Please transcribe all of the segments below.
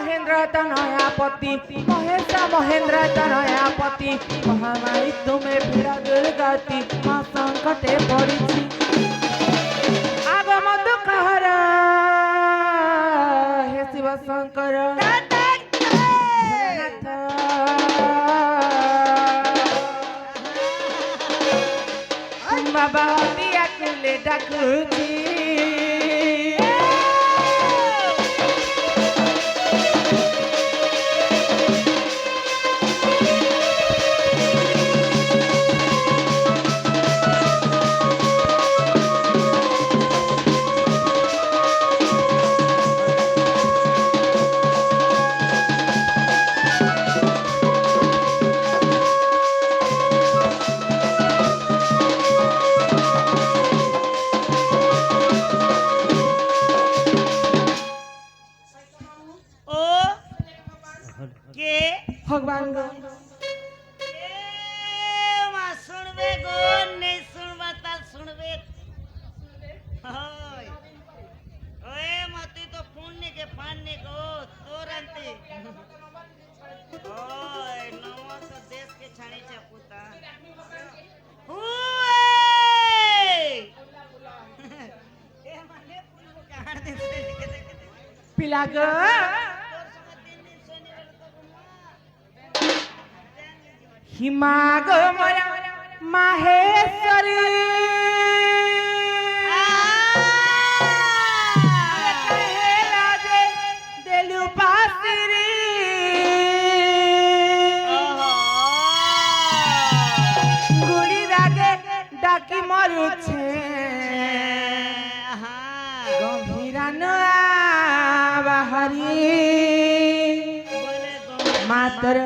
মহেন্দ্র তনয়াপতি মহেশ মহেন্দ্র তনয়াপতি মহামারী তুমি ভিড় দুর্গতি মা সংকটে পড়িছি আগম দুঃখহর হে শিব শঙ্কর বাবা দিয়া কুলে ডাকুছি भगवान गो मा सुनबे गो नहीं सुनबा ता सुनबे होय ओए मती तो पुण्य के पानी गो तोरंती ओए नमो तो देश के छाणी चपुता हुए ए माने पुल कहां दे पिला गो हिमाग मया माहेश्वरी देलु पासिरी गुड़ी रागे डाकी मरुछे गंभीरा नया बाहरी मातर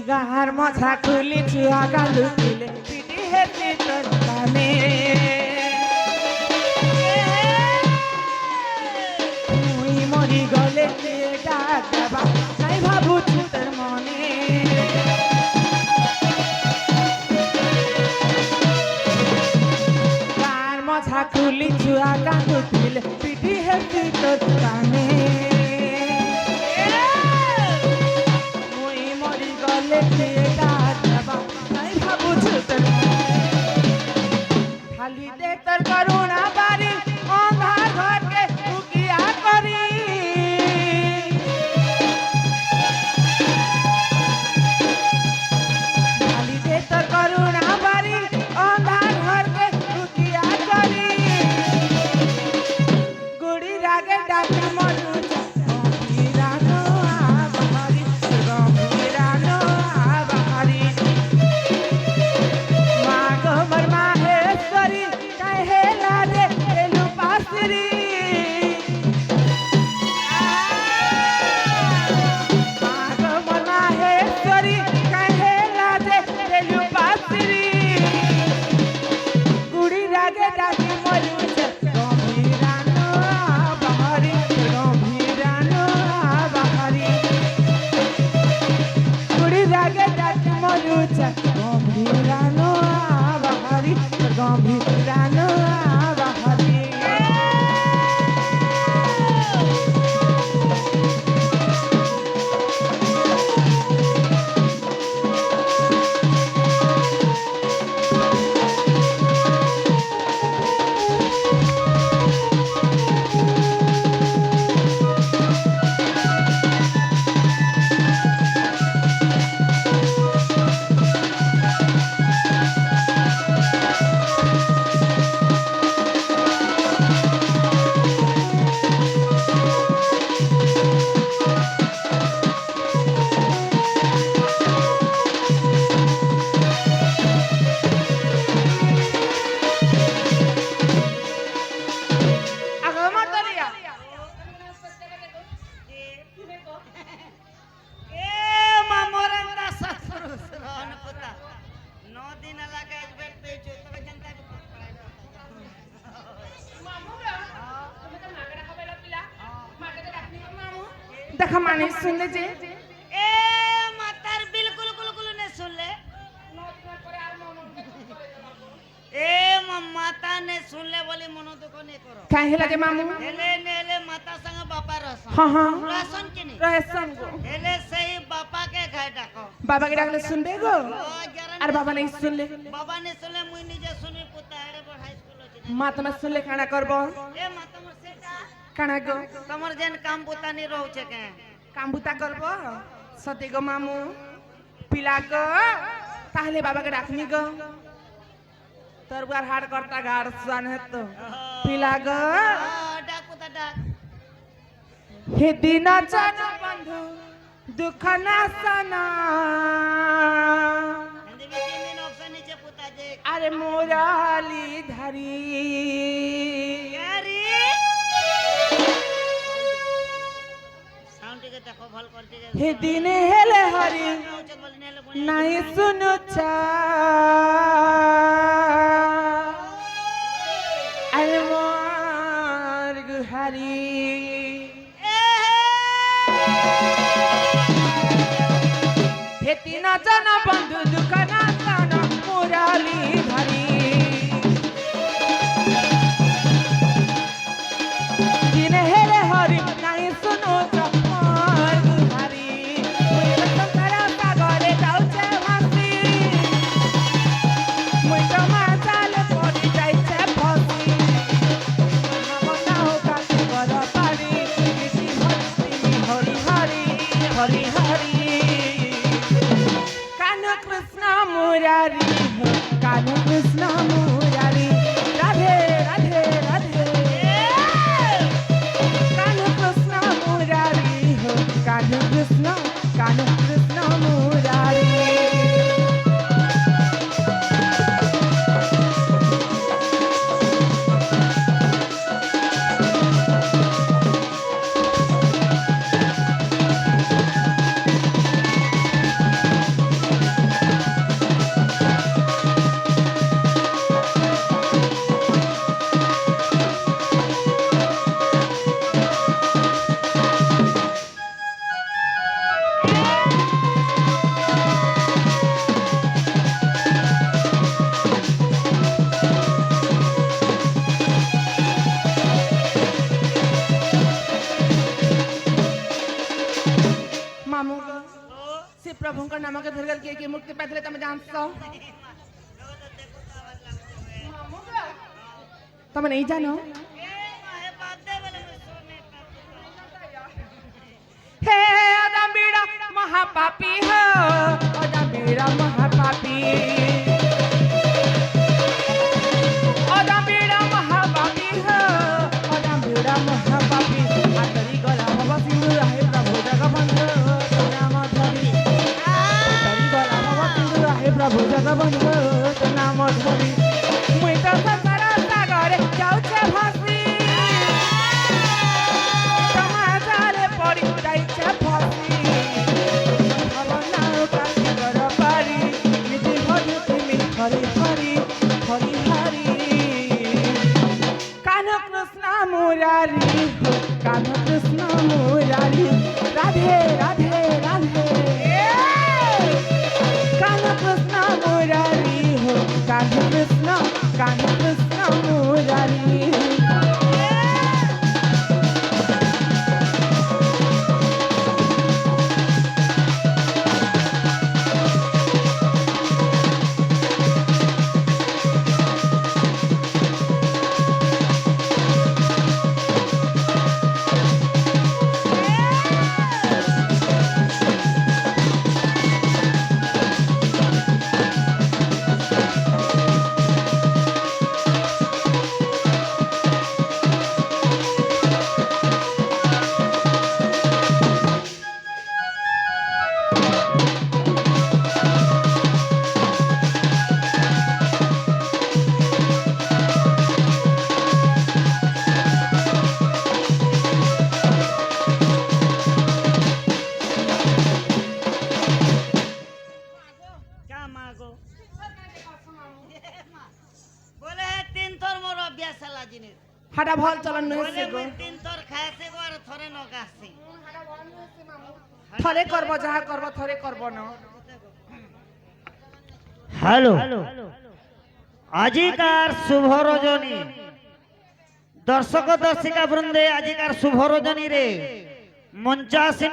गार मछा खुली छुआ गालू किले पीटी हेती तर काने मुई मरी गले के डाक देबा नहीं भाबू तर मने गार मछा खुली छुआ गालू किले पीटी हेती तर काने खाली दे तर करुणा बारी अंधार घर के उकिया करी खाली दे तर करुणा बारी अंधार घर के उकिया करी गुड़ी रागे डाके मनु माग मर माहेश्वरी कहे लादे অভিরানো আবাহনী ए मामोरंता ससुरुस रोहन पुता 9 दिन लगा एक बेर पे जो तब जनता को पकड़ाई দেখা মানে শুনলে যে ए मातार बिल्कुल कुलकुल ने सुन ले ए माता ने सुन ले बोली मनो दुख नहीं करो কাই হেলা যে মামু हेले माता संग बापा रसन হ্যাঁ হ্যাঁ रसन की नहीं রয়েছেন গো हेले सही बापा के घर डाको বাবাকে ডাকলে শুনবে গো ओ जरा আর বাবা নাই শুনলে बाबा ने सुनले मुई निजे सुनी पुता एड़े बड़ हाई स्कूल अछि মা তোমার শুনলে কানা করব ए माता मोर सेटा কানা গো तमर जेन काम पुता नहीं रहू छे के কাম্বুতা করব সতে গো মামু পিলা গো তাহলে বাবাকে ডাকনি গো তোর বুয়ার হাড় করতা গাড় সান হেতো পিলা গো डाक पुता डाक হে দিন জন বন্ধু দুঃখ না সানা हिंदी में 3 दिन ऑप्शन नीचे पुता जे আরে মোরালি ধারি यारी साउंड के देखो भल करते जे হে দিনে হেলে হরি उचत बोली नेले बुनी নাই শুনুছা আরে মোর গুহারি হে তিন জন বন্ধু দুঃখ না সানা মোরালি ধারি দিনে হেলে হরি নাই শুনুছা মোর গুহারি মুই সংসার সাগরে যাউছে ভাসি মুই তো মাতালে পড়ি যাইছে ফসি মনাও কাছে বড় পারি গীতি ভক্তি হরি হরি হরি হরি কানু কৃষ্ণ মুরারি কানু কৃষ্ণ মুরারি রাধে রাধে রাধে কানু কৃষ্ণ মুরারি কানু কৃষ্ণ মুরারি मामू गो से प्रभुଙ୍କ नामके धरगल के मुक्ति पाइले तमे जानছো मामू गो तमे नहीं जानो ए माहे बात दे बोले मैं सोने हे अदम्बीड़ा महापापी हो अदम्बीड़ा महापापी अदम्बीड़ा महापापी हो अदम्बीड़ा महापापी आतरी गला बाबा सिंधु आहे प्रभु जगबंधु नाम धरी आतरी गला बाबा सिंधु आहे प्रभु जगबंधु नाम धरी मुई तो संसार सागरे जाउछे भासी समाचारे पड़ी जाइछे फसी भवनाउ काटी कर पारी निजी भजुति मि हरि हरि हरि हरि कान्ह कृष्ण मुरारी कान्ह कृष्ण मुरारी राधे राधे राधे कान्ह कृष्ण मुरारी कान्ह कृष्ण কানে কৃষ্ণ মুরারি क्या मागो बोले है तीन थर मोर अभ्यास हला जिनिस হাটা ভাল চলন बोले নহছে গো मुई तीन थर खाएसे गो और थरे न गासी থরে করব যাহা করব থরে করব না হ্যালো আজিকার শুভ রজনী দর্শক দর্শিকা বৃন্দে আজিকার শুভ রজনী রে মঞ্চাসীন